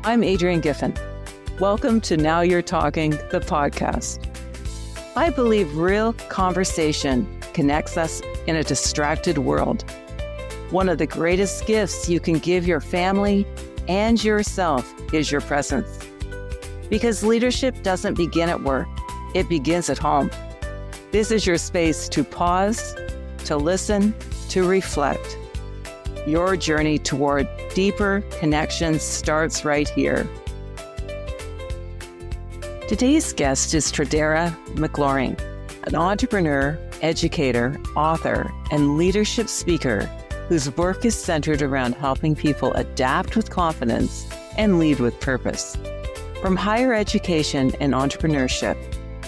I'm Adrienne Giffen. Welcome to Now You're Talking, the podcast. I believe real conversation connects us in a distracted world. One of the greatest gifts you can give your family and yourself is your presence. Because leadership doesn't begin at work, it begins at home. This is your space to pause, to listen, to reflect. Your journey toward deeper connections starts right here. Today's guest is Tradara McLaurine, an entrepreneur, educator, author, and leadership speaker whose work is centered around helping people adapt with confidence and lead with purpose. From higher education and entrepreneurship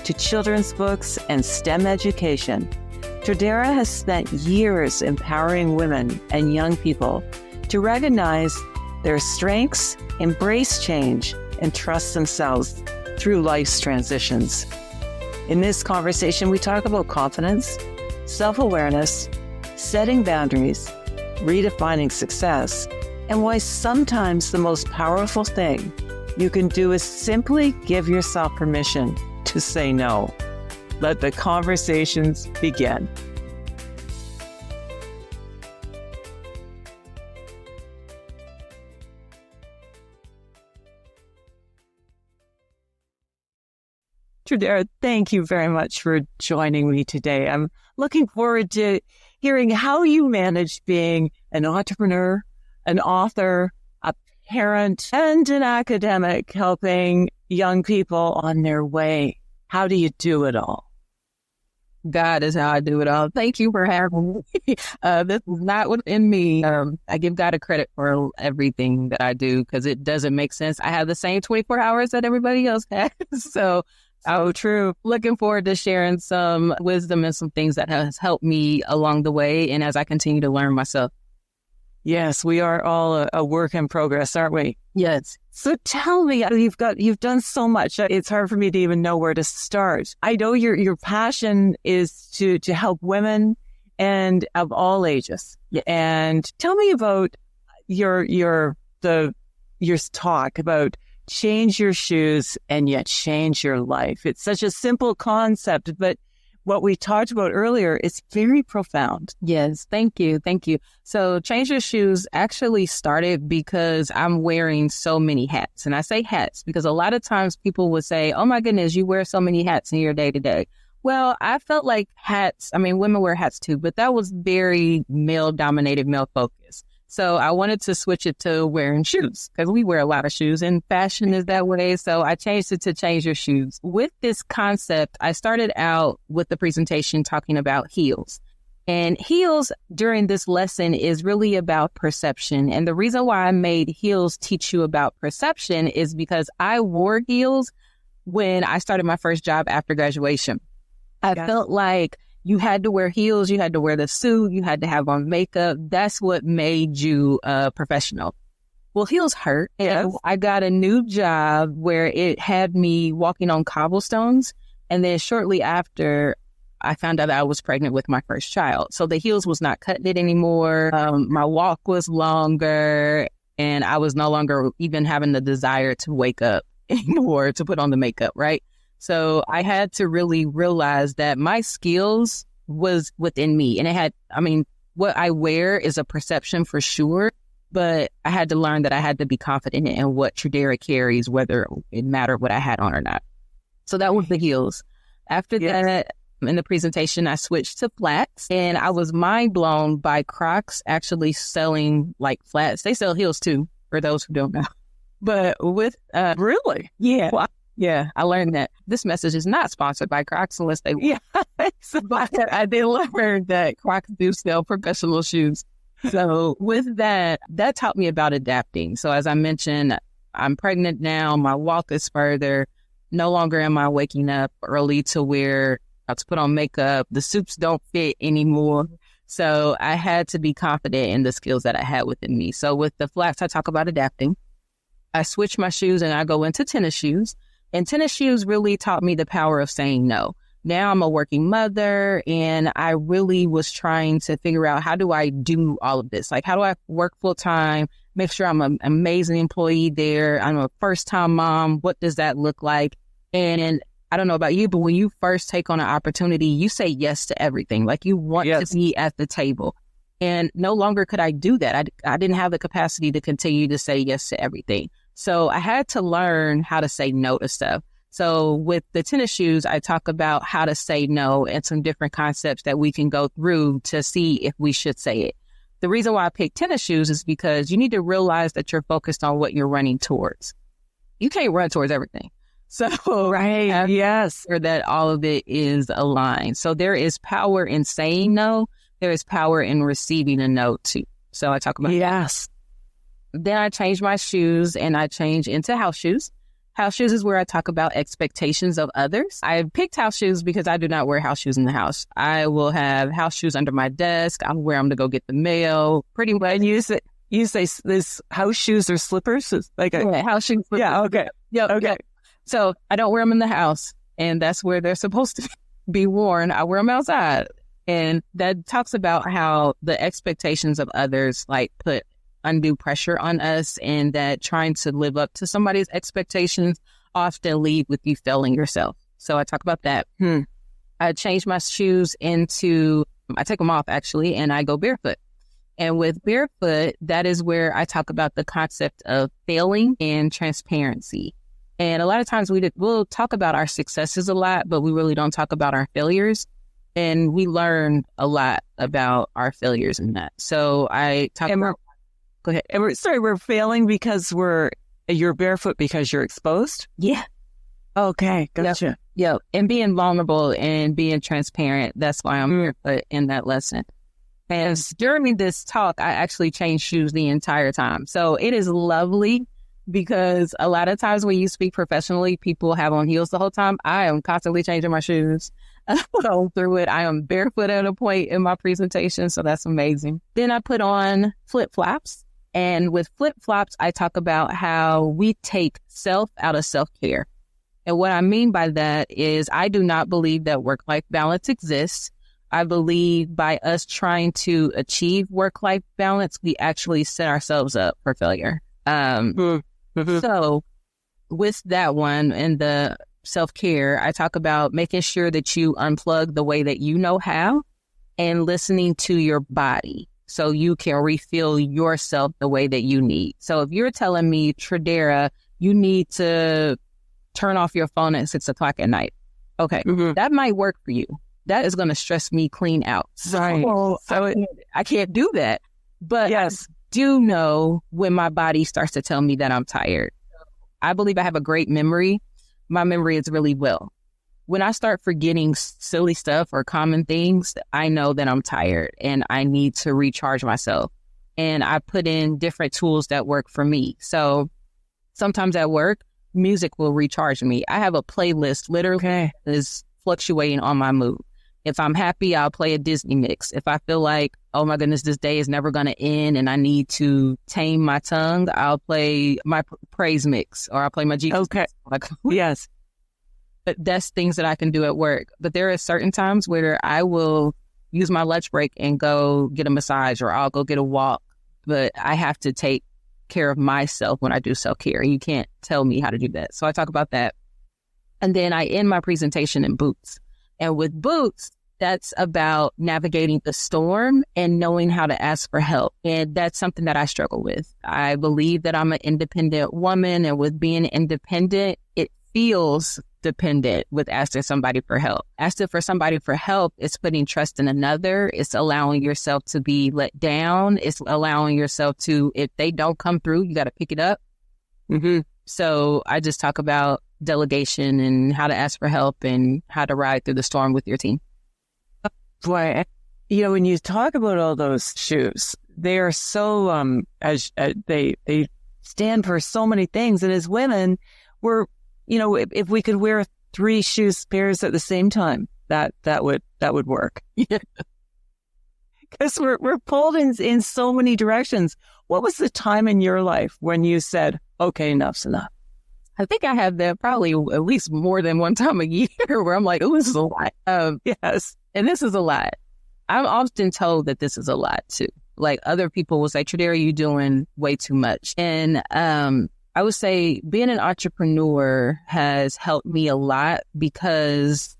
to children's books and STEM education, Tradara has spent years empowering women and young people to recognize their strengths, embrace change, and trust themselves through life's transitions. In this conversation, we talk about confidence, self-awareness, setting boundaries, redefining success, and why sometimes the most powerful thing you can do is simply give yourself permission to say no. Let the conversations begin. Tradara, thank you very much for joining me today. I'm looking forward to hearing how you manage being an entrepreneur, an author, a parent, and an academic, helping young people on their way. How do you do it all? God is how I do it all. Thank you for having me. This is not within me. I give God a credit for everything that I do because it doesn't make sense. I have the same 24 hours that everybody else has. So, true. Looking forward to sharing some wisdom and some things that has helped me along the way and as I continue to learn myself. Yes, we are all a work in progress, aren't we? Yes. So tell me, you've done so much. It's hard for me to even know where to start. I know your passion is to help women and of all ages. Yeah. And tell me about your talk about change your shoes and yet change your life. It's such a simple concept, but what we talked about earlier is very profound. Yes. Thank you. Thank you. So Change Your Shoes actually started because I'm wearing so many hats. And I say hats because a lot of times people would say, oh my goodness, you wear so many hats in your day to day. Well, I felt like hats, women wear hats too, but that was very male dominated, male focused. So I wanted to switch it to wearing shoes because we wear a lot of shoes and fashion is that way. So I changed it to Change Your Shoes. With this concept, I started out with the presentation talking about heels. And heels during this lesson is really about perception. And the reason why I made heels teach you about perception is because I wore heels when I started my first job after graduation. I felt like you had to wear heels, you had to wear the suit, you had to have on makeup. That's what made you professional. Well, heels hurt. And I got a new job where it had me walking on cobblestones. And then shortly after, I found out that I was pregnant with my first child. So the heels was not cutting it anymore. My walk was longer and I was no longer even having the desire to wake up anymore to put on the makeup, right? So I had to really realize that my skills was within me. And it had, what I wear is a perception for sure, but I had to learn that I had to be confident in what Tradara carries, whether it mattered what I had on or not. So that was the heels. After that, in the presentation, I switched to flats and I was mind blown by Crocs actually selling like flats. They sell heels too, for those who don't know. But with, really? Yeah. Wow. Yeah, I learned that this message is not sponsored by Crocs unless they want. Yeah, but I did learn that Crocs do sell professional shoes. So with that taught me about adapting. So as I mentioned, I'm pregnant now. My walk is further. No longer am I waking up early to put on makeup. The suits don't fit anymore. So I had to be confident in the skills that I had within me. So with the flats, I talk about adapting. I switch my shoes and I go into tennis shoes. And tennis shoes really taught me the power of saying no. Now I'm a working mother and I really was trying to figure out how do I do all of this? Like, how do I work full time, make sure I'm an amazing employee there. I'm a first-time mom. What does that look like? And I don't know about you, but when you first take on an opportunity, you say yes to everything. Like you want to be at the table. And no longer could I do that. I didn't have the capacity to continue to say yes to everything. So I had to learn how to say no to stuff. So with the tennis shoes, I talk about how to say no and some different concepts that we can go through to see if we should say it. The reason why I picked tennis shoes is because you need to realize that you're focused on what you're running towards. You can't run towards everything. So right, yes, or that all of it is aligned. So there is power in saying no. There is power in receiving a no too. So I talk about yes. Then I change my shoes and I change into house shoes. House shoes is where I talk about expectations of others. I picked house shoes because I do not wear house shoes in the house. I will have house shoes under my desk. I'll wear them to go get the mail. Pretty much. And you say this house shoes or slippers? Like house shoes. Slippers. Yeah. Okay. Yep. Okay. Yep. So I don't wear them in the house, and that's where they're supposed to be worn. I wear them outside, and that talks about how the expectations of others like put undue pressure on us, and that trying to live up to somebody's expectations often lead with you failing yourself. So I talk about that. I change my shoes I take them off actually, and I go barefoot. And with barefoot, that is where I talk about the concept of failing and transparency. And a lot of times we'll talk about our successes a lot, but we really don't talk about our failures. And we learn a lot about our failures in that. So I talk about... Go ahead. And we're failing because you're barefoot because you're exposed? Yeah. Okay, gotcha. Yep. And being vulnerable and being transparent, that's why I'm barefoot in that lesson. And during this talk, I actually changed shoes the entire time. So it is lovely because a lot of times when you speak professionally, people have on heels the whole time. I am constantly changing my shoes. Going through it. I am barefoot at a point in my presentation, so that's amazing. Then I put on flip-flops. And with flip-flops, I talk about how we take self out of self-care. And what I mean by that is I do not believe that work-life balance exists. I believe by us trying to achieve work-life balance, we actually set ourselves up for failure. So with that one and the self-care, I talk about making sure that you unplug the way that you know how and listening to your body so you can refill yourself the way that you need. So if you're telling me, Tradara, you need to turn off your phone at 6:00 at night. Okay, that might work for you. That is going to stress me clean out. Right. So I can't do that. But yes, I do know when my body starts to tell me that I'm tired. I believe I have a great memory. My memory is really well. When I start forgetting silly stuff or common things, I know that I'm tired and I need to recharge myself. And I put in different tools that work for me. So sometimes at work, music will recharge me. I have a playlist literally that is fluctuating on my mood. If I'm happy, I'll play a Disney mix. If I feel like, oh my goodness, this day is never going to end and I need to tame my tongue, I'll play my praise mix or I'll play my Jesus. Okay. Yes. But that's things that I can do at work. But there are certain times where I will use my lunch break and go get a massage or I'll go get a walk. But I have to take care of myself when I do self-care. You can't tell me how to do that. So I talk about that. And then I end my presentation in boots. And with boots, that's about navigating the storm and knowing how to ask for help. And that's something that I struggle with. I believe that I'm an independent woman, and with being independent, it feels dependent with asking somebody for help. Asking for somebody for help is putting trust in another. It's allowing yourself to be let down. It's allowing yourself to, if they don't come through, you got to pick it up. So I just talk about delegation and how to ask for help and how to ride through the storm with your team. Boy, when you talk about all those shoes, they are so, they stand for so many things. And as women, we're, if we could wear 3 pairs at the same time, that would work. Because we're pulled in so many directions. What was the time in your life when you said, okay, enough's enough? I think I have that probably at least more than one time a year where I'm like, oh, this is a lot. Yes. And this is a lot. I'm often told that this is a lot too. Like other people will say, Tradara, you're doing way too much. And I would say being an entrepreneur has helped me a lot because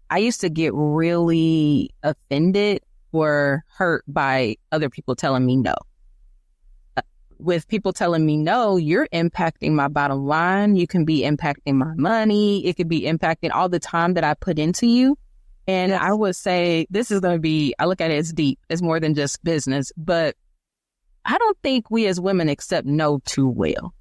I used to get really offended or hurt by other people telling me no. With people telling me no, you're impacting my bottom line. You can be impacting my money. It could be impacting all the time that I put into you. And I would say this is going to be, I look at it as deep. It's more than just business. But I don't think we as women accept no too well.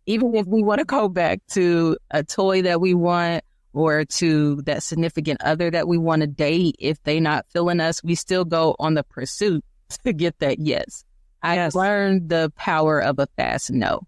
Even if we want to go back to a toy that we want or to that significant other that we want to date, if they not feeling us, we still go on the pursuit to get that yes. I learned the power of a fast no.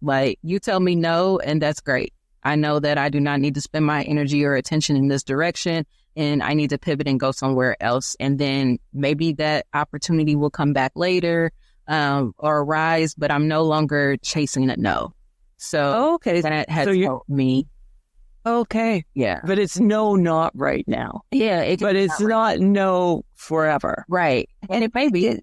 Like, you tell me no, and that's great. I know that I do not need to spend my energy or attention in this direction, and I need to pivot and go somewhere else. And then maybe that opportunity will come back later or arise, but I'm no longer chasing a no. So that has helped me. Okay. Yeah. But it's no, not right now. Yeah. But it's not no forever. Right. And it may be.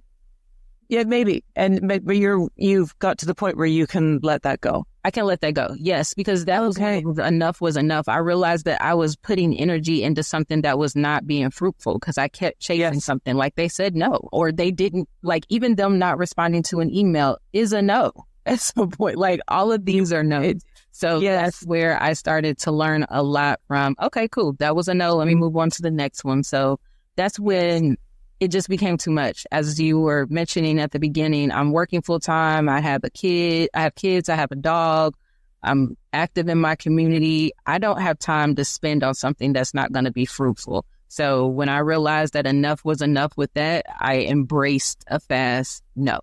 Yeah, maybe. But you've got to the point where you can let that go. I can let that go. Yes, because that was enough was enough. I realized that I was putting energy into something that was not being fruitful because I kept chasing something. Like they said no, or they didn't. Like even them not responding to an email is a no at some point. Like all of these are no. So that's where I started to learn a lot from. Okay, cool. That was a no. Let me move on to the next one. So that's when it just became too much. As you were mentioning at the beginning, I'm working full time. I have kids. I have a dog. I'm active in my community. I don't have time to spend on something that's not going to be fruitful. So when I realized that enough was enough with that, I embraced a fast no.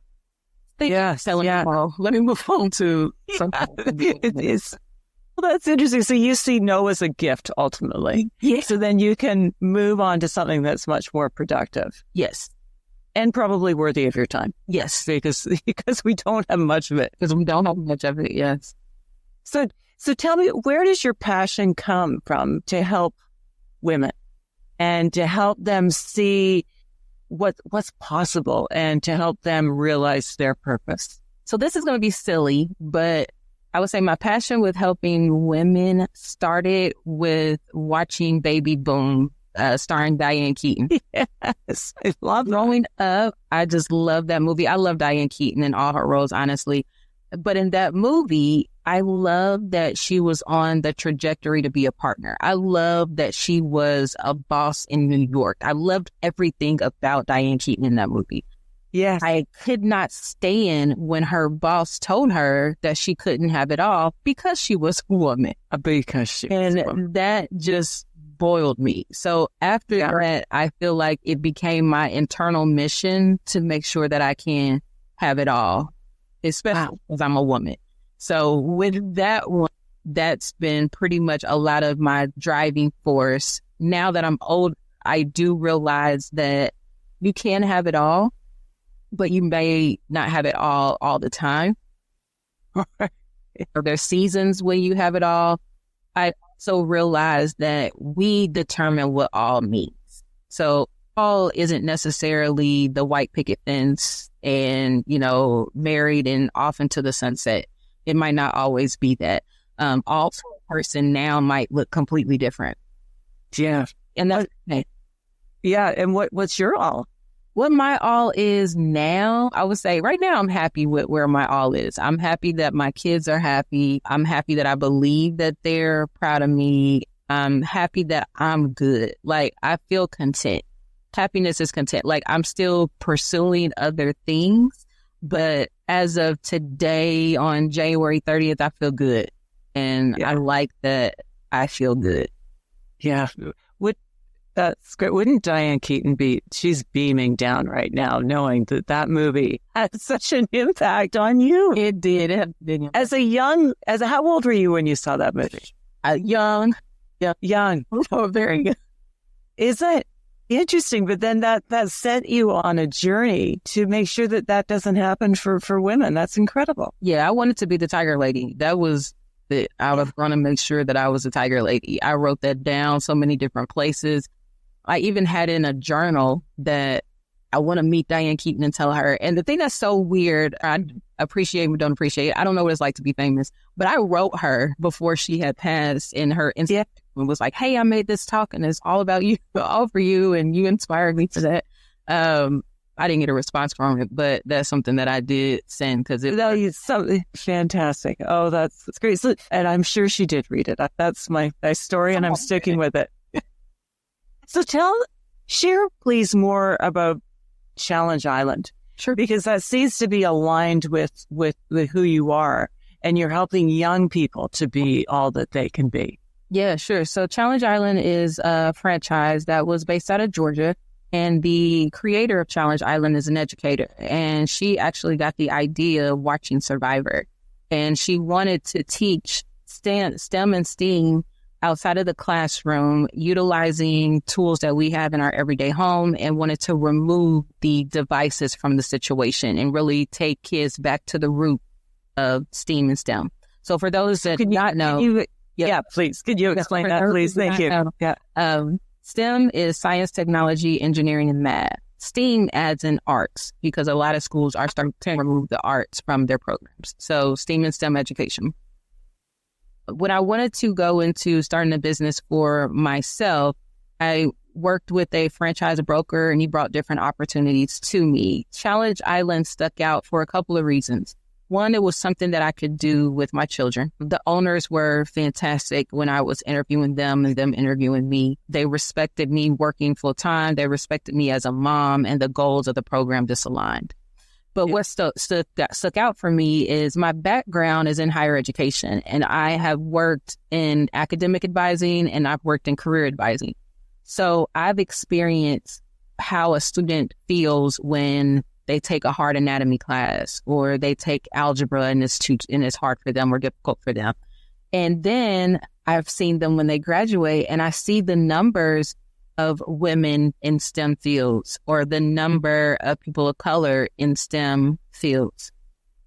Let me move on to something. Well, that's interesting. So you see no as a gift ultimately. Yeah. So then you can move on to something that's much more productive. Yes. And probably worthy of your time. Yes. Because we don't have much of it. Yes. So tell me, where does your passion come from to help women and to help them see what's possible and to help them realize their purpose? So this is going to be silly, but I would say my passion with helping women started with watching Baby Boom, starring Diane Keaton. Yes, I love Growing up, I just love that movie. I love Diane Keaton in all her roles, honestly. But in that movie, I love that she was on the trajectory to be a partner. I love that she was a boss in New York. I loved everything about Diane Keaton in that movie. Yes. I could not stand when her boss told her that she couldn't have it all because she was a woman. And that just boiled me. So after that, I feel like it became my internal mission to make sure that I can have it all, especially because I'm a woman. So with that one, that's been pretty much a lot of my driving force. Now that I'm old, I do realize that you can have it all, but you may not have it all the time. Or there's seasons when you have it all. I also realize that we determine what all means. So all isn't necessarily the white picket fence and, married and off into the sunset. It might not always be that. All for a person now might look completely different. Yeah. And that's okay. Yeah. And what's your all? What my all is now, I would say right now I'm happy with where my all is. I'm happy that my kids are happy. I'm happy that I believe that they're proud of me. I'm happy that I'm good. Like, I feel content. Happiness is content. Like, I'm still pursuing other things, but as of today on January 30th, I feel good. And I like that I feel good. Yeah. That's great. Wouldn't Diane Keaton she's beaming down right now, knowing that movie had such an impact on you. It did. It did. How old were you when you saw that movie? Young. Yeah. Young. Oh, very young. Is that interesting? But then that sent you on a journey to make sure that doesn't happen for women. That's incredible. Yeah. I wanted to be the Tiger Lady. That was it. I was going to make sure that I was a Tiger Lady. I wrote that down so many different places. I even had in a journal that I want to meet Diane Keaton and tell her. And the thing that's so weird, I appreciate but don't appreciate, I don't know what it's like to be famous, but I wrote her before she had passed in her Instagram and was like, hey, I made this talk and it's all about you, all for you, and you inspired me for that. I didn't get a response from it, but that's something that I did send because it's something fantastic. Oh, that's great. So, and I'm sure she did read it. That's my story, and I'm sticking with it. So share please more about Challenge Island. Sure. Because that seems to be aligned with who you are, and you're helping young people to be all that they can be. Yeah, sure. So Challenge Island is a franchise that was based out of Georgia. And the creator of Challenge Island is an educator. And she actually got the idea watching Survivor. And she wanted to teach STEM and STEAM outside of the classroom, utilizing tools that we have in our everyday home, and wanted to remove the devices from the situation and really take kids back to the root of STEAM and STEM. So for those that not know... Yeah, please. Could you explain that, please? Thank you. Yeah. STEM is science, technology, engineering, and math. STEAM adds in arts because a lot of schools are starting to remove the arts from their programs. So STEAM and STEM education. When I wanted to go into starting a business for myself, I worked with a franchise broker and he brought different opportunities to me. Challenge Island stuck out for a couple of reasons. One, it was something that I could do with my children. The owners were fantastic when I was interviewing them and them interviewing me. They respected me working full time. They respected me as a mom, and the goals of the program disaligned. But what stuck out for me is my background is in higher education, and I have worked in academic advising and I've worked in career advising. So I've experienced how a student feels when they take a hard anatomy class or they take algebra and it's hard for them or difficult for them. And then I've seen them when they graduate and I see the numbers of women in STEM fields or the number of people of color in STEM fields.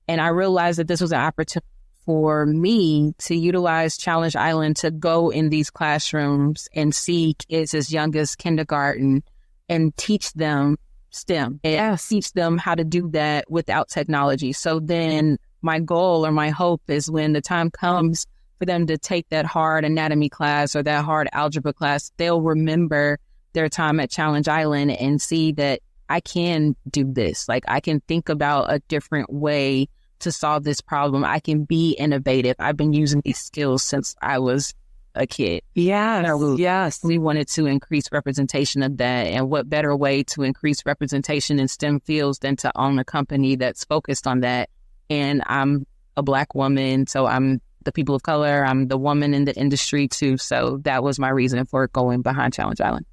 And I realized that this was an opportunity for me to utilize Challenge Island to go in these classrooms and see kids as young as kindergarten and teach them STEM and teach them how to do that without technology. So then my goal or my hope is when the time comes for them to take that hard anatomy class or that hard algebra class, they'll remember their time at Challenge Island and see that I can do this. Like I can think about a different way to solve this problem. I can be innovative. I've been using these skills since I was a kid. Yes. We wanted to increase representation of that. And what better way to increase representation in STEM fields than to own a company that's focused on that. And I'm a Black woman, so I'm the people of color. I'm the woman in the industry too. So that was my reason for going behind Challenge Island.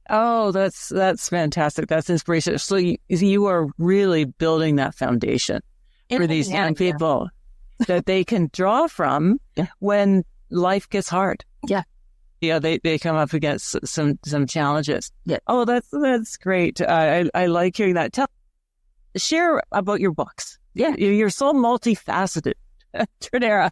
Oh, that's fantastic. That's inspirational. So you are really building that foundation for these young people that they can draw from when life gets hard. Yeah, they come up against some challenges. Yeah. Oh, that's great. I like hearing that. Share about your books. Yeah, you're so multifaceted, Tradara.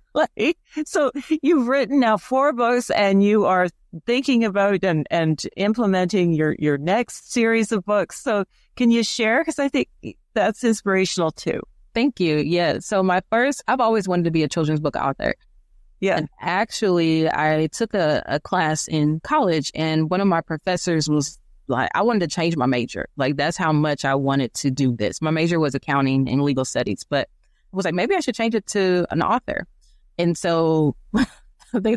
So you've written now 4 books, and you are thinking about and implementing your next series of books. So can you share? Because I think that's inspirational too. Thank you. Yeah. So I've always wanted to be a children's book author. Yeah. And actually, I took a class in college, and one of my professors was like, I wanted to change my major. Like, that's how much I wanted to do this. My major was accounting and legal studies, but I was like, maybe I should change it to an author. And so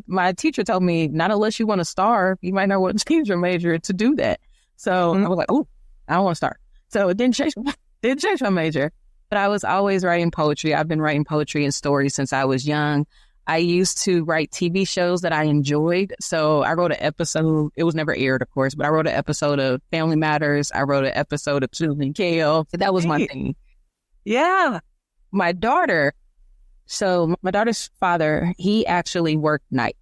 my teacher told me, not unless you want to starve, you might not want to change your major to do that. So I was like, oh, I don't want to starve. So it didn't change my major. But I was always writing poetry. I've been writing poetry and stories since I was young. I used to write TV shows that I enjoyed. So I wrote an episode. It was never aired, of course, but I wrote an episode of Family Matters. I wrote an episode of Susan and Kale. That was my thing. Yeah. My daughter's father, he actually worked nights.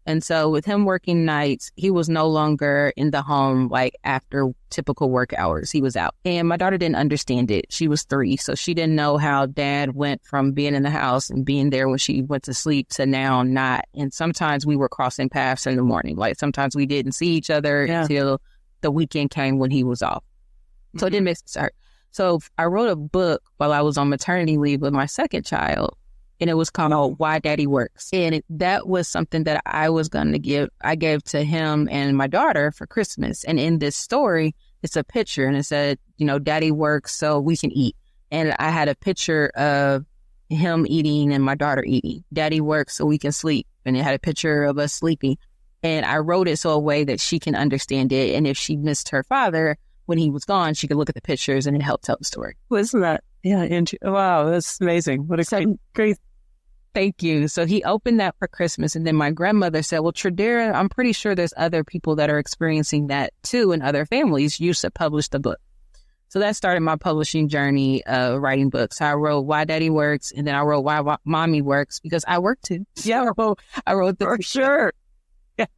And so with him working nights, he was no longer in the home like after typical work hours. He was out. And my daughter didn't understand it. She was 3. So she didn't know how dad went from being in the house and being there when she went to sleep to now not. And sometimes we were crossing paths in the morning. Like sometimes we didn't see each other until the weekend came when he was off. So it didn't make sense. So I wrote a book while I was on maternity leave with my second child, and it was called Why Daddy Works. And that was something that I was going to give. I gave to him and my daughter for Christmas. And in this story, it's a picture, and it said, Daddy works so we can eat. And I had a picture of him eating and my daughter eating. Daddy works so we can sleep. And it had a picture of us sleeping. And I wrote it so a way that she can understand it. And if she missed her father when he was gone, she could look at the pictures and it helped tell the story. Wasn't that? Yeah. Wow. That's amazing. What a great. Thank you. So he opened that for Christmas. And then my grandmother said, well, Tradara, I'm pretty sure there's other people that are experiencing that too in other families. You should publish the book. So that started my publishing journey of writing books. I wrote Why Daddy Works, and then I wrote Why Mommy Works, because I work too. Yeah, I wrote for sure. Yes.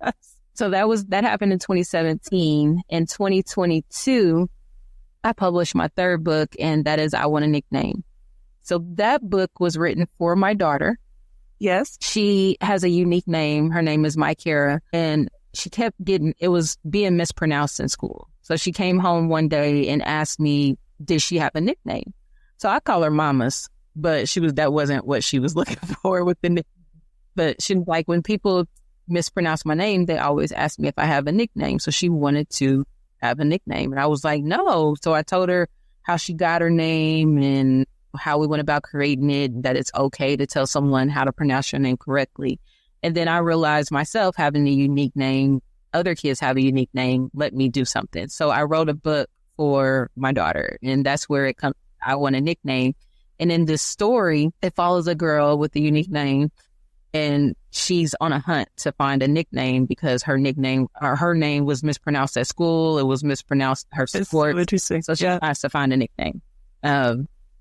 So that happened in 2017. In 2022, I published my third book, and that is I Want a Nickname. So that book was written for my daughter. Yes. She has a unique name. Her name is Mykara, and she kept it was being mispronounced in school. So she came home one day and asked me, did she have a nickname? So I call her Mamas, but that wasn't what she was looking for with the nickname. But she was like, when people mispronounce my name, they always ask me if I have a nickname. So she wanted to have a nickname. And I was like, no. So I told her how she got her name and how we went about creating it, that it's okay to tell someone how to pronounce your name correctly. And then I realized myself having a unique name, other kids have a unique name, let me do something. So I wrote a book for my daughter, and that's where it comes. I Want a Nickname. And in this story, it follows a girl with a unique name, and she's on a hunt to find a nickname because her name was mispronounced at school. It was mispronounced her support. So interesting. So she has to find a nickname.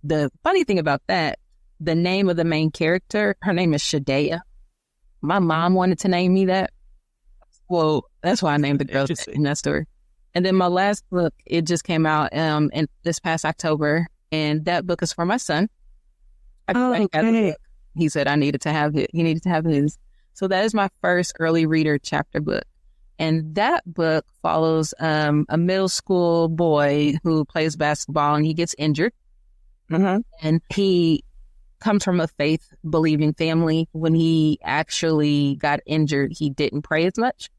The funny thing about that, the name of the main character, her name is Shadea. My mom wanted to name me that. Well, that's why I named the girl in that story. And then my last book, it just came out in this past October, and that book is for my son. Okay. He said I needed to have it. He needed to have his. So that is my first early reader chapter book. And that book follows a middle school boy who plays basketball, and he gets injured. Mm-hmm. And he comes from a faith-believing family. When he actually got injured, he didn't pray as much.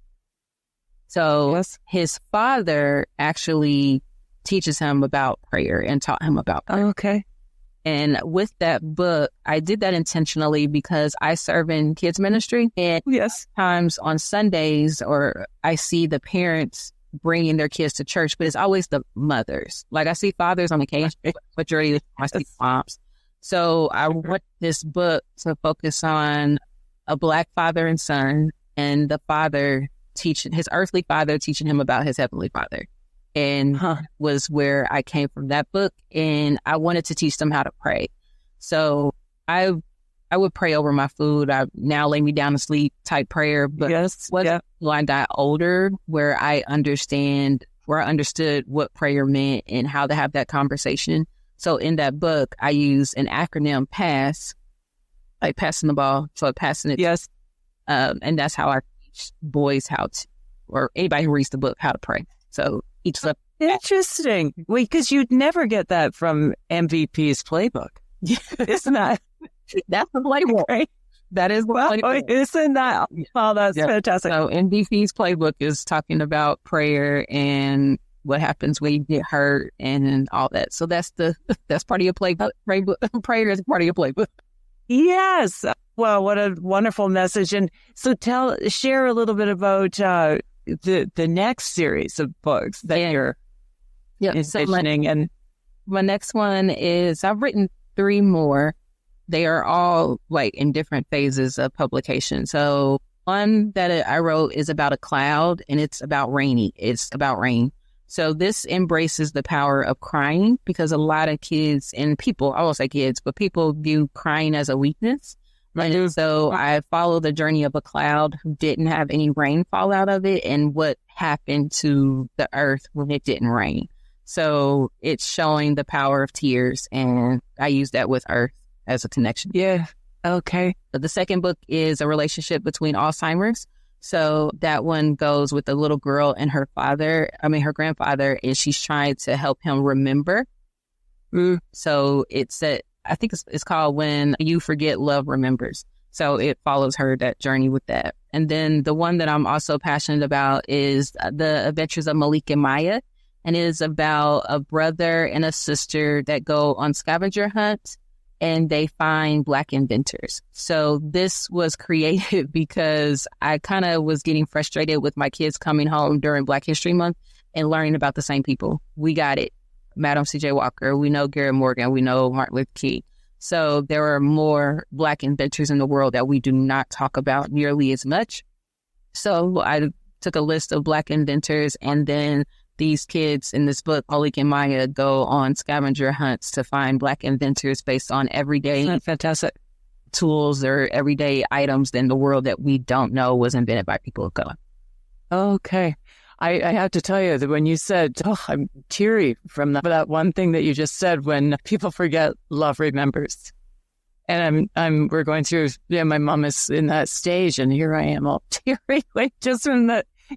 So his father actually teaches him about prayer and taught him about prayer. Okay. And with that book, I did that intentionally because I serve in kids ministry. And times on Sundays, or I see the parents bringing their kids to church, but it's always the mothers. Like I see fathers on occasion, but majority of the time I see moms. So I want this book to focus on a Black father and son, and the father his earthly father teaching him about his heavenly father. And was where I came from that book. And I wanted to teach them how to pray. So I would pray over my food. I now lay me down to sleep type prayer. But when I got older, where I understood what prayer meant and how to have that conversation. So in that book, I use an acronym PASS, like passing the ball. So passing it. Yes. And that's how I teach boys or anybody who reads the book, how to pray. So each step. Interesting. Wait, because you'd never get that from MVP's playbook. Isn't that? That's the playbook, right? That is the playbook. Isn't that? Oh, that's fantastic. So MVP's playbook is talking about prayer and what happens when you get hurt and all that. So that's part of your playbook. Prayer is part of your playbook. Yes. Well, what a wonderful message. And so share a little bit about the next series of books that you're envisioning. And my next one is, I've written 3 more. They are all like in different phases of publication. So one that I wrote is about a cloud, and it's about rain. So this embraces the power of crying, because a lot of kids and people, I won't say kids, but people view crying as a weakness. And so I follow the journey of a cloud who didn't have any rain fall out of it, and what happened to the earth when it didn't rain. So it's showing the power of tears, and I use that with earth as a connection. Yeah. Okay. But the second book is a relationship between Alzheimer's. So that one goes with the little girl and her grandfather, and she's trying to help him remember. So I think it's called When You Forget, Love Remembers. So it follows her, that journey with that. And then the one that I'm also passionate about is The Adventures of Malik and Maya. And it is about a brother and a sister that go on scavenger hunts and they find Black inventors. So this was created because I kind of was getting frustrated with my kids coming home during Black History Month and learning about the same people. We got it. Madam C.J. Walker, we know Garrett Morgan, we know Martin Luther King. So there are more Black inventors in the world that we do not talk about nearly as much. So I took a list of Black inventors, and then these kids in this book, Malik and Maya, go on scavenger hunts to find Black inventors based on everyday fantastic tools or everyday items in the world that we don't know was invented by people of color. Okay. I have to tell you that when you said, I'm teary from that one thing that you just said, when people forget, love remembers. And we're going through, my mom is in that stage, and here I am all teary, just from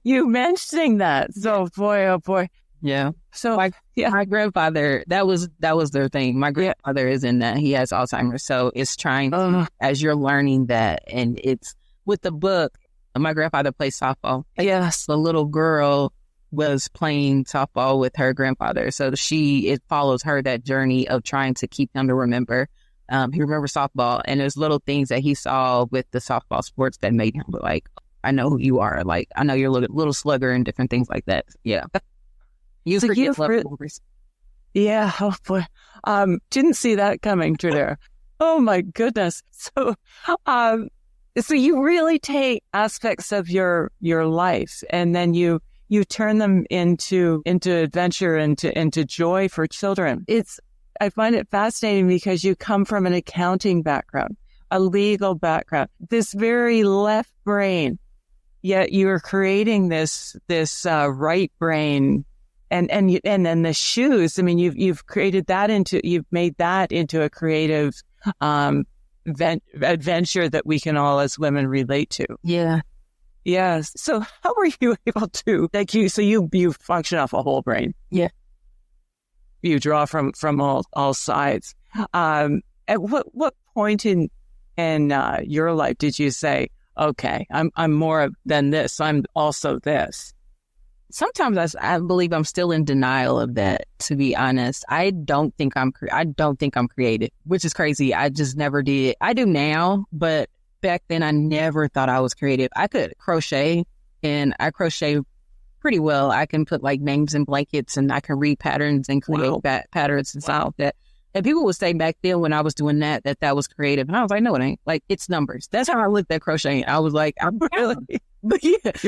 you mentioning that. So boy, oh boy. Yeah. So my grandfather, that was their thing. My grandfather is in that. He has Alzheimer's. So it's trying to, as you're learning that, and it's with the book, my grandfather plays softball. Yes. The little girl was playing softball with her grandfather. So it follows her, that journey of trying to keep him to remember. He remembers softball, and there's little things that he saw with the softball sports that made him like, I know who you are. Like, I know you're a little slugger and different things like that. Yeah. Yeah. Oh boy. Didn't see that coming, Tradara. Oh my goodness. So you really take aspects of your life, and then you turn them into adventure, into joy for children. I find it fascinating because you come from an accounting background, a legal background, this very left brain, yet you are creating this right brain, and then the shoes. I mean, you've made that into a creative adventure that we can all as women relate to. Yeah. Yes. So how were you able to, you function off a whole brain? Yeah. You draw from all sides. At what point in your life did you say, okay, I'm more than this, I'm also this? Sometimes I believe I'm still in denial of that, to be honest. I don't think I'm creative, which is crazy. I just never did. I do now, but back then I never thought I was creative. I could crochet, and I crochet pretty well. I can put like names in blankets, and I can read patterns and create patterns and stuff like that. And people would say back then when I was doing that was creative. And I was like, no, it ain't. Like, it's numbers. That's how I looked at crocheting. I was like, I'm really... But yeah, that's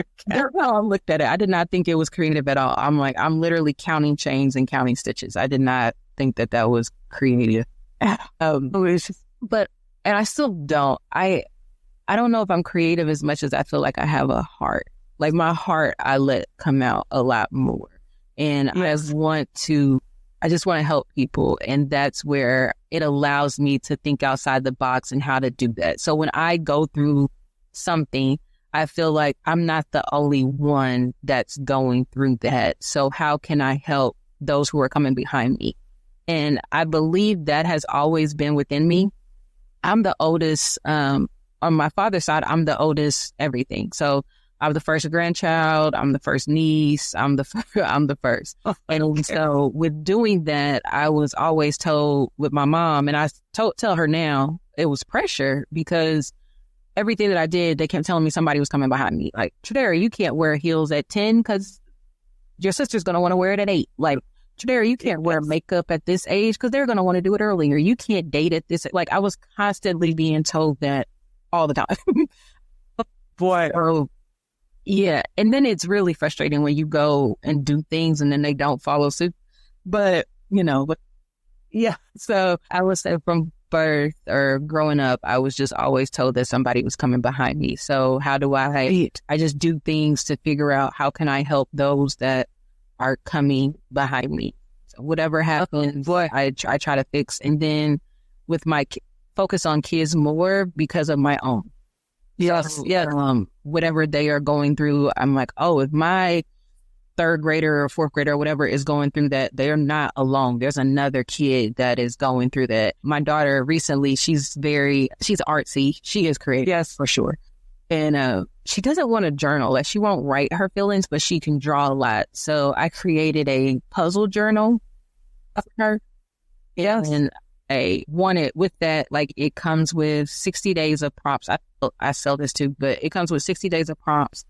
how I looked at it. I did not think it was creative at all. I'm like, I'm literally counting chains and counting stitches. I did not think that was creative. But I still don't. I don't know if I'm creative as much as I feel like I have a heart. Like, my heart, I let come out a lot more. And yes. I just want to help people. And that's where it allows me to think outside the box and how to do that. So when I go through something, I feel like I'm not the only one that's going through that. So how can I help those who are coming behind me? And I believe that has always been within me. I'm the oldest, on my father's side, I'm the oldest everything. So I'm the first grandchild. I'm the first niece. I'm the first. And so with doing that, I was always told with my mom, and I tell her now, it was pressure, because everything that I did, they kept telling me somebody was coming behind me. Like, Tradara, you can't wear heels at 10 because your sister's going to want to wear it at 8. Like, Tradara, you can't wear makeup at this age because they're going to want to do it earlier. You can't date at this. Like, I was constantly being told that all the time. Boy. Yeah. And then it's really frustrating when you go and do things and then they don't follow suit. But, yeah. So I would say from birth or growing up, I was just always told that somebody was coming behind me. So how do I just do things to figure out how can I help those that are coming behind me. So whatever happens, I try to fix. And then with my focus on kids more because of my own. Yes. So, Yeah. whatever they are going through, I'm like, oh, if my third grader or fourth grader or whatever is going through that, they're not alone. There's another kid that is going through that. My daughter recently, she's artsy. She is creative. Yes. For sure. And she doesn't want to journal. Like, she won't write her feelings, but she can draw a lot. So I created a puzzle journal of her. Yes. And I wanted with that, like, it comes with 60 days of prompts. I sell this too, but it comes with 60 days of prompts,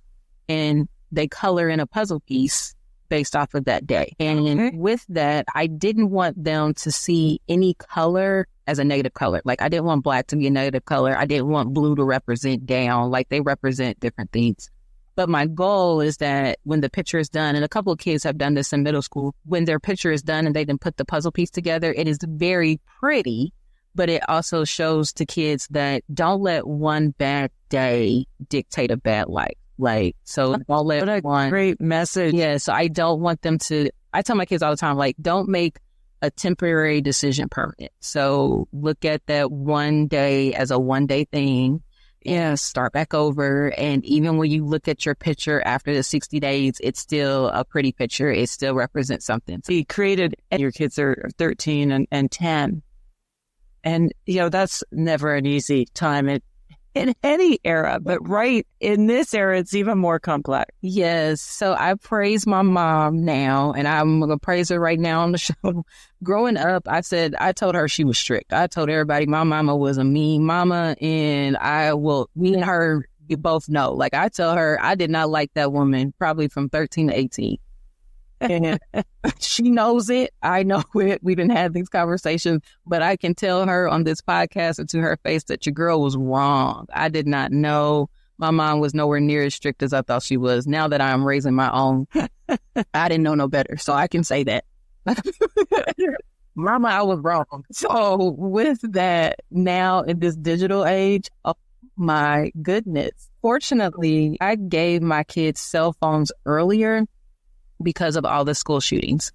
and they color in a puzzle piece based off of that day. And with that, I didn't want them to see any color as a negative color. Like, I didn't want black to be a negative color. I didn't want blue to represent down. Like, they represent different things. But my goal is that when the picture is done, and a couple of kids have done this in middle school, when their picture is done and they then put the puzzle piece together, it is very pretty, but it also shows to kids that don't let one bad day dictate a bad life. Like, so don't let what a great message. Yeah, so I don't want them to, I tell my kids all the time, like, don't make a temporary decision permanent. So look at that one day as a one-day thing. Yeah, start back over. And even when you look at your picture after the 60 days, it's still a pretty picture. It still represents something. He created, your kids are 13 and 10. And, that's never an easy time in any era, but right in this era, it's even more complex. Yes. So I praise my mom now, and I'm going to praise her right now on the show. Growing up, I told her she was strict. I told everybody my mama was a mean mama, and me and her, we both know. Like, I tell her I did not like that woman probably from 13 to 18. And she knows it. I know it. We didn't have these conversations, but I can tell her on this podcast and to her face that your girl was wrong. I did not know. My mom was nowhere near as strict as I thought she was. Now that I'm raising my own, I didn't know no better. So I can say that. Mama, I was wrong. So with that, now in this digital age, oh my goodness. Fortunately, I gave my kids cell phones earlier because of all the school shootings.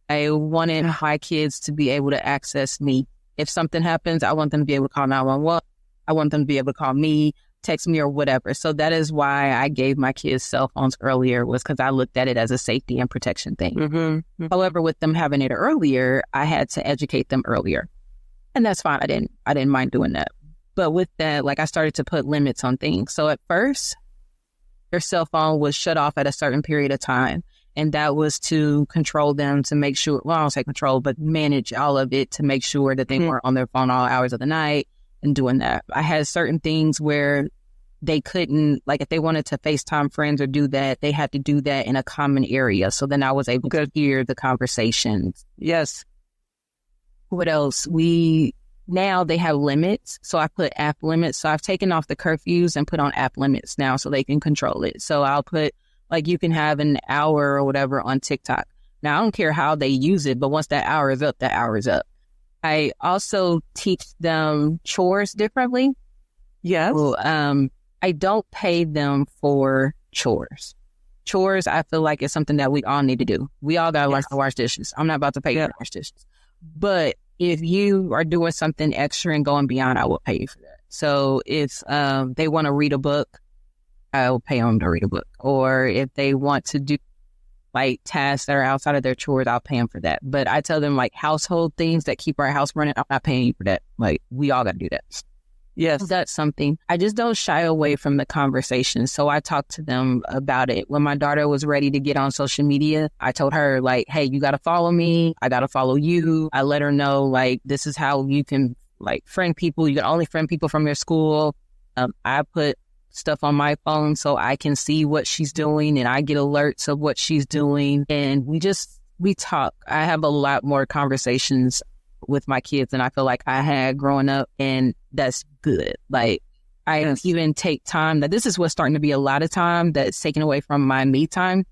I wanted my kids to be able to access me. If something happens, I want them to be able to call 911. I want them to be able to call me, text me, or whatever. So that is why I gave my kids cell phones earlier, was because I looked at it as a safety and protection thing. Mm-hmm. However, with them having it earlier, I had to educate them earlier. And that's fine. I didn't mind doing that. But with that, like, I started to put limits on things. So at first, their cell phone was shut off at a certain period of time. And that was to control them, to make sure, well, I don't say control, but manage all of it to make sure that they weren't on their phone all hours of the night and doing that. I had certain things where they couldn't, like, if they wanted to FaceTime friends or do that, they had to do that in a common area. So then I was able to hear the conversations. Yes. What else? Now they have limits. So I put app limits. So I've taken off the curfews and put on app limits now so they can control it. So I'll put, like, you can have an hour or whatever on TikTok. Now, I don't care how they use it, but once that hour is up, that hour is up. I also teach them chores differently. Yes. Well, I don't pay them for chores. Chores, I feel like, is something that we all need to do. We all got to learn to wash dishes. I'm not about to pay you to wash dishes. But if you are doing something extra and going beyond, I will pay you for that. So if they want to read a book, I'll pay them to read a book. Or if they want to do, like, tasks that are outside of their chores, I'll pay them for that. But I tell them, like, household things that keep our house running, I'm not paying you for that. Like, we all got to do that. Yes. That's something. I just don't shy away from the conversation. So I talked to them about it. When my daughter was ready to get on social media, I told her, like, hey, you got to follow me. I got to follow you. I let her know, like, this is how you can, like, friend people. You can only friend people from your school. I put stuff on my phone so I can see what she's doing, and I get alerts of what she's doing. And we talk. I have a lot more conversations with my kids than I feel like I had growing up, and that's good. Like, I even take time, that this is what's starting to be a lot of time that's taken away from my me time,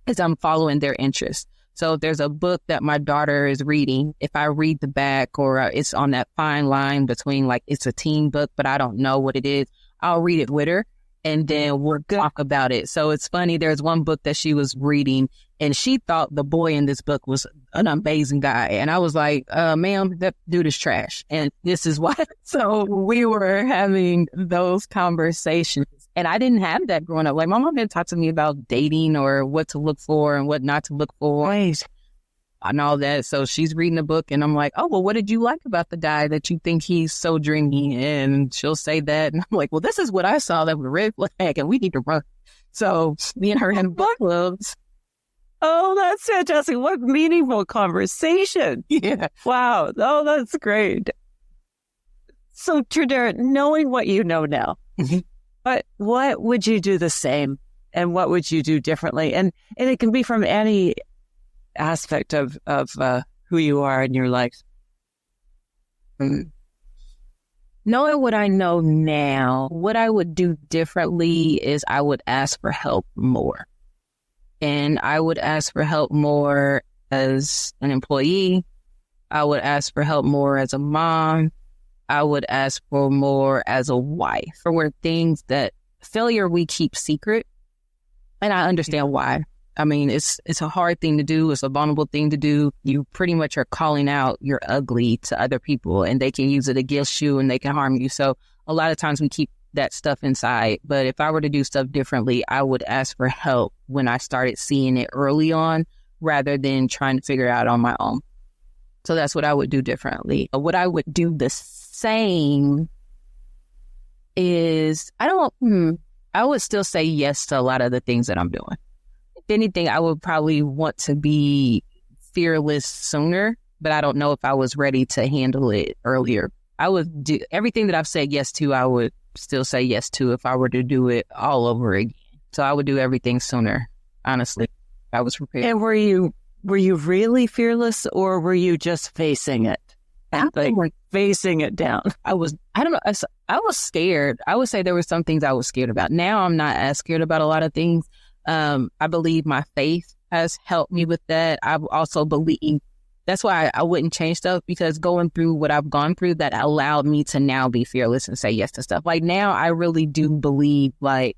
is I'm following their interests. So if there's a book that my daughter is reading, if I read the back, or it's on that fine line between, like, it's a teen book, but I don't know what it is, I'll read it with her. and then we'll talk about it. So it's funny. There's one book that she was reading, and she thought the boy in this book was an amazing guy. And I was like, ma'am, that dude is trash. And this is why. So we were having those conversations. And I didn't have that growing up. Like, my mom didn't talk to me about dating or what to look for and what not to look for. Right. And all that. So she's reading the book, and I'm like, oh, well, what did you like about the guy that you think he's so dreamy? And she'll say that. And I'm like, well, this is what I saw that was a red flag, and we need to run. So me and her had book clubs. Oh, that's fantastic. What meaningful conversation. Yeah. Wow. Oh, that's great. So, Tradara, knowing what you know now, but what would you do the same, and what would you do differently? And it can be from any aspect of who you are in your life. Knowing what I know now, what I would do differently is I would ask for help more. And I would ask for help more as an employee. I would ask for help more as a mom. I would ask for more as a wife. There were things that failure we keep secret. And I understand why. I mean, it's a hard thing to do. It's a vulnerable thing to do. You pretty much are calling out you're ugly to other people, and they can use it against you and they can harm you. So a lot of times we keep that stuff inside. But if I were to do stuff differently, I would ask for help when I started seeing it early on rather than trying to figure it out on my own. So that's what I would do differently. What I would do the same is I would still say yes to a lot of the things that I'm doing. If anything, I would probably want to be fearless sooner, but I don't know if I was ready to handle it earlier. I would do everything that I've said yes to, I would still say yes to if I were to do it all over again. So I would do everything sooner, honestly. I was prepared. And were you really fearless, or were you just facing it? Like facing it down? I was scared. I would say there were some things I was scared about. Now I'm not as scared about a lot of things. I believe my faith has helped me with that. I also believe that's why I wouldn't change stuff, because going through what I've gone through, that allowed me to now be fearless and say yes to stuff. Like now I really do believe, like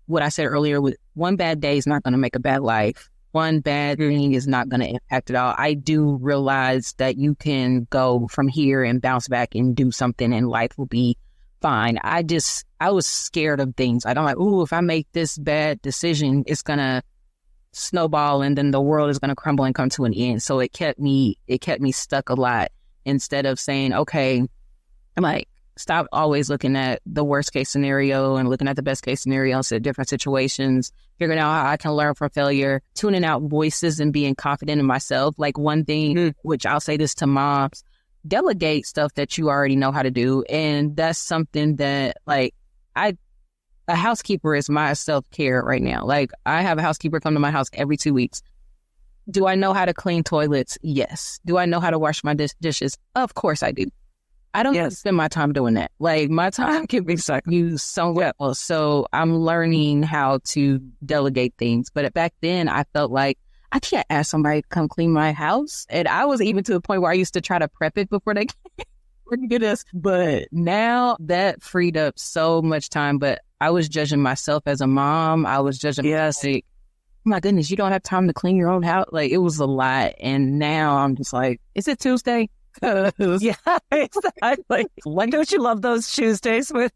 what I said earlier, with one bad day is not going to make a bad life. One bad thing is not going to impact it all. I do realize that you can go from here and bounce back and do something and life will be fine. I was scared of things. I don't like, if I make this bad decision, it's going to snowball and then the world is going to crumble and come to an end. So it kept me stuck a lot, instead of saying, okay, I'm like, stop always looking at the worst case scenario and looking at the best case scenarios at different situations, figuring out how I can learn from failure, tuning out voices and being confident in myself. Like one thing, which I'll say this to moms, delegate stuff that you already know how to do. And that's something that a housekeeper is my self-care right now. Like I have a housekeeper come to my house every 2 weeks. Do I know how to clean toilets? Yes. Do I know how to wash my dishes? Of course I do. I don't spend my time doing that. Like my time can be used somewhere else. So I'm learning how to delegate things. But back then I felt like I can't ask somebody to come clean my house. And I was even to the point where I used to try to prep it before they get us. But now that freed up so much time. But I was judging myself as a mom. I was judging myself. Like, oh my goodness, you don't have time to clean your own house. Like it was a lot. And now I'm just like, is it Tuesday? Yeah, exactly. Like, don't you love those Tuesdays with?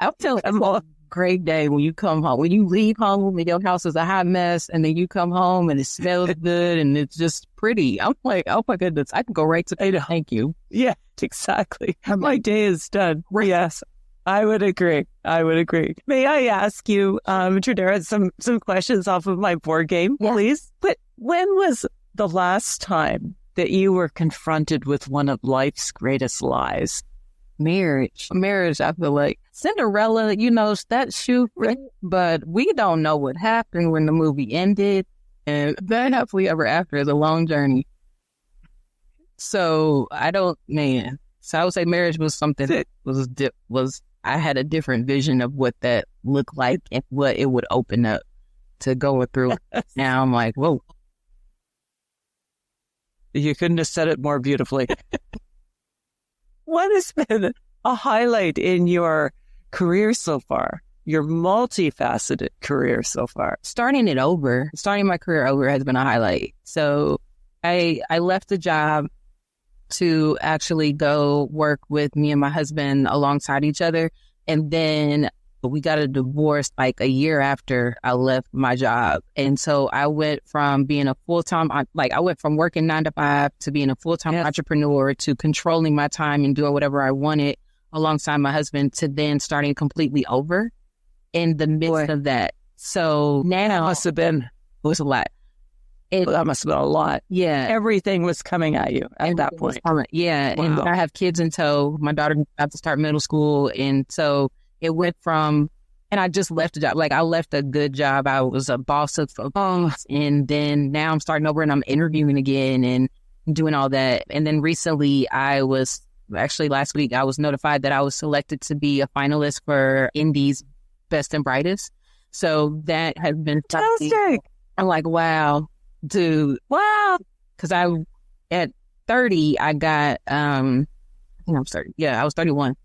I'll tell you, a great day when you come home. When you leave home and your house is a hot mess, and then you come home and it smells good and it's just pretty. I'm like, oh my goodness, I can go right to bed. Thank you. Yeah, exactly. My day is done. Yes, I would agree. May I ask you, Tradara, some questions off of my board game, please? But when was the last time that you were confronted with one of life's greatest lies? Marriage, I feel like. Cinderella, that shoe, but we don't know what happened when the movie ended. And that happily ever after is a long journey. So I would say marriage was something that was I had a different vision of what that looked like and what it would open up to going through. Now I'm like, whoa. You couldn't have said it more beautifully. What has been a highlight in your career so far? your multifaceted career so far. Starting my career over has been a highlight. So I left the job to actually go work with me and my husband alongside each other. And then we got a divorce like a year after I left my job. And so I went from being a full-time, I went from working 9 to 5 to being a full-time entrepreneur to controlling my time and doing whatever I wanted alongside my husband to then starting completely over in the midst of that. So now it was a lot. That must have been a lot. Yeah. Everything was coming at you at that point. Yeah. Wow. And I have kids in tow. My daughter had to start middle school. And so it went from, and I just left a job. Like I left a good job. I was a boss of and then now I'm starting over and I'm interviewing again and doing all that. And then recently last week, I was notified that I was selected to be a finalist for Indy's Best and Brightest. So that has been fantastic. I'm like, wow. Dude, wow. Because at 30, I got, I think I'm 30. Yeah, I was 31.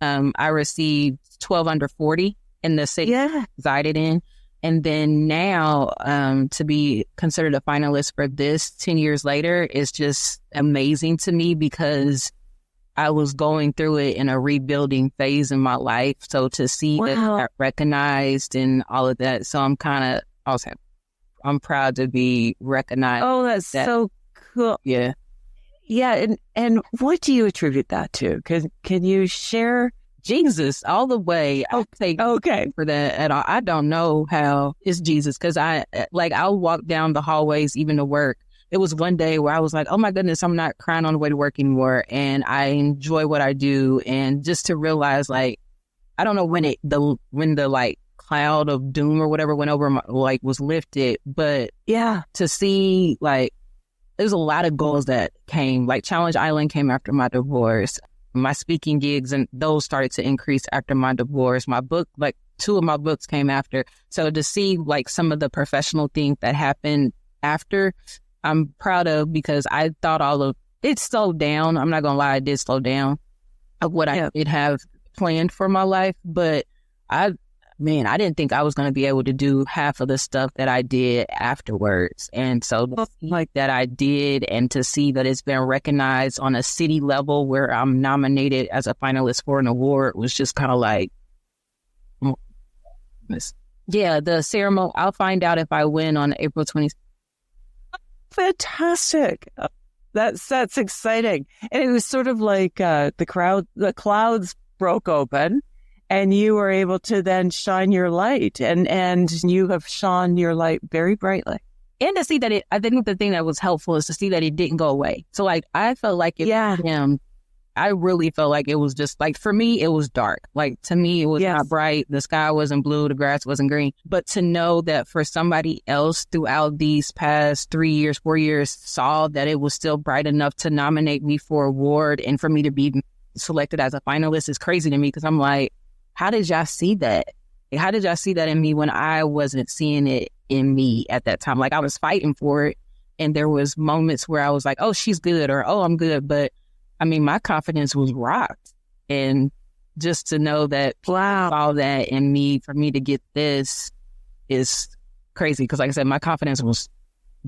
I received 12 under 40 in the city I resided in. And then now to be considered a finalist for this 10 years later is just amazing to me because I was going through it in a rebuilding phase in my life. So to see that I got recognized and all of that. So I'm proud to be recognized. Oh, that's so cool. Yeah. Yeah. And what do you attribute that to? Can you share? Jesus all the way. I'll take for that at all. I don't know how it's Jesus because I'll walk down the hallways even to work. It was one day where I was like, oh my goodness, I'm not crying on the way to work anymore. And I enjoy what I do. And just to realize I don't know when the cloud of doom or whatever went over was lifted, but to see there's a lot of goals that came, Challenge Island came after my divorce, my speaking gigs, and those started to increase after my divorce. My book, 2 of my books came after. So to see some of the professional things that happened after, I'm proud of because I thought it slowed down. I'm not going to lie, it did slow down of what I did have planned for my life, but I didn't think I was going to be able to do half of the stuff that I did afterwards. And so that I did, and to see that it's been recognized on a city level where I'm nominated as a finalist for an award was just kind of the ceremony. I'll find out if I win on April 20th. Fantastic. That's exciting. And it was sort of like the clouds broke open. And you were able to then shine your light, and you have shone your light very brightly. And to see that I think the thing that was helpful is to see that it didn't go away. So I felt like I really felt like it was just for me, it was dark. To me, it was not bright. The sky wasn't blue. The grass wasn't green. But to know that for somebody else throughout these past 3 years, 4 years saw that it was still bright enough to nominate me for award and for me to be selected as a finalist is crazy to me because I'm like, how did y'all see that? How did y'all see that in me when I wasn't seeing it in me at that time? I was fighting for it. And there was moments where I was like, oh, she's good, or, oh, I'm good. But my confidence was rocked. And just to know that all that in me, for me to get this is crazy. Because like I said, my confidence was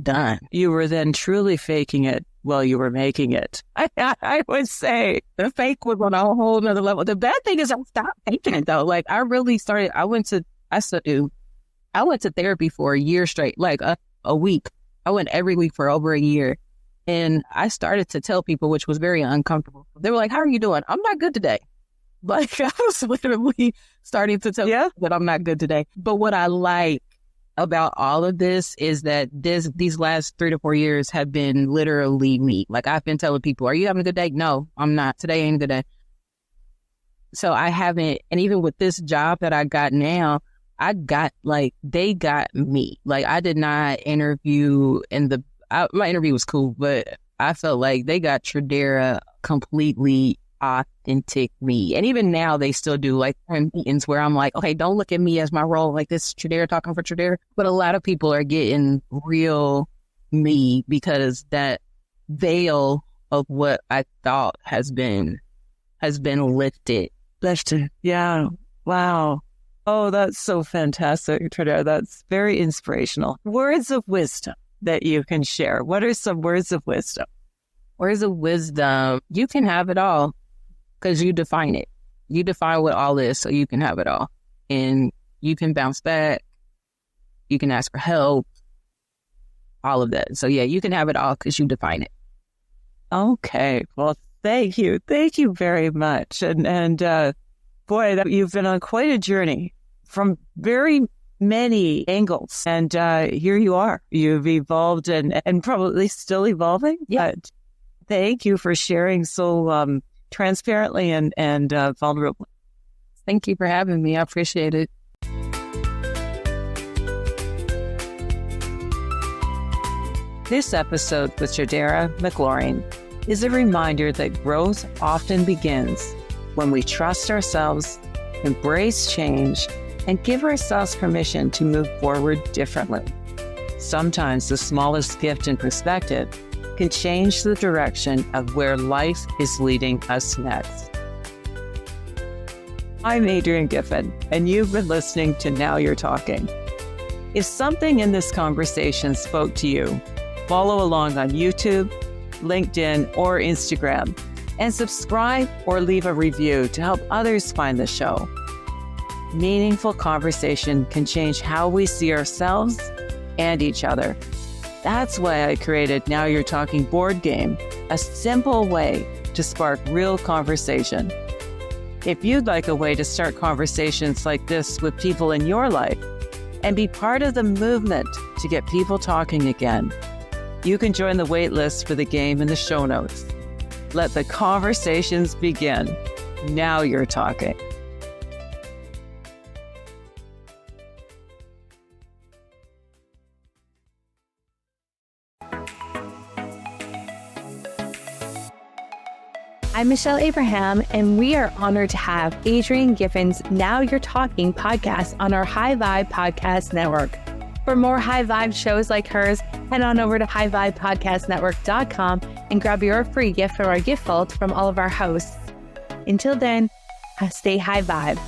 done. You were then truly faking it while you were making it. I would say the fake was on a whole nother level. The bad thing is I stopped faking it though. I really started, I went to therapy for a year straight, a week. I went every week for over a year. And I started to tell people, which was very uncomfortable. They were like, how are you doing? I'm not good today. I was literally starting to tell people that I'm not good today. But what I like about all of this is that these last 3 to 4 years have been literally me. I've been telling people, are you having a good day? No, I'm not. Today ain't a good day. So I haven't, and even with this job that I got now, they got me. I did not interview my interview was cool, but I felt like they got Tradara completely authentic me. And even now they still do meetings where I'm like, okay, don't look at me as my role. This is Tradara talking for Tradara. But a lot of people are getting real me because that veil of what I thought has been lifted. Yeah. Wow. Oh, that's so fantastic, Tradara. That's very inspirational. Words of wisdom that you can share. What are some words of wisdom? Words of wisdom. You can have it all because you define it. You define what all is, so you can have it all. And you can bounce back. You can ask for help. All of that. So yeah, you can have it all because you define it. Okay. Well, thank you. Thank you very much. And boy, you've been on quite a journey from very many angles. And here you are. You've evolved and probably still evolving. Yeah. But thank you for sharing so transparently and vulnerably. Thank you for having me. I appreciate it. This episode with Tradara McLaurine is a reminder that growth often begins when we trust ourselves, embrace change, and give ourselves permission to move forward differently. Sometimes the smallest gift in perspective can change the direction of where life is leading us next. I'm Adrienne Giffen, and you've been listening to Now You're Talking. If something in this conversation spoke to you, follow along on YouTube, LinkedIn, or Instagram, and subscribe or leave a review to help others find the show. Meaningful conversation can change how we see ourselves and each other. That's why I created Now You're Talking board game, a simple way to spark real conversation. If you'd like a way to start conversations like this with people in your life and be part of the movement to get people talking again, you can join the wait list for the game in the show notes. Let the conversations begin. Now you're talking. I'm Michelle Abraham, and we are honored to have Adrienne Giffen's Now You're Talking podcast on our High Vibe Podcast Network. For more High Vibe shows like hers, head on over to highvibepodcastnetwork.com and grab your free gift from our gift vault from all of our hosts. Until then, stay high vibe.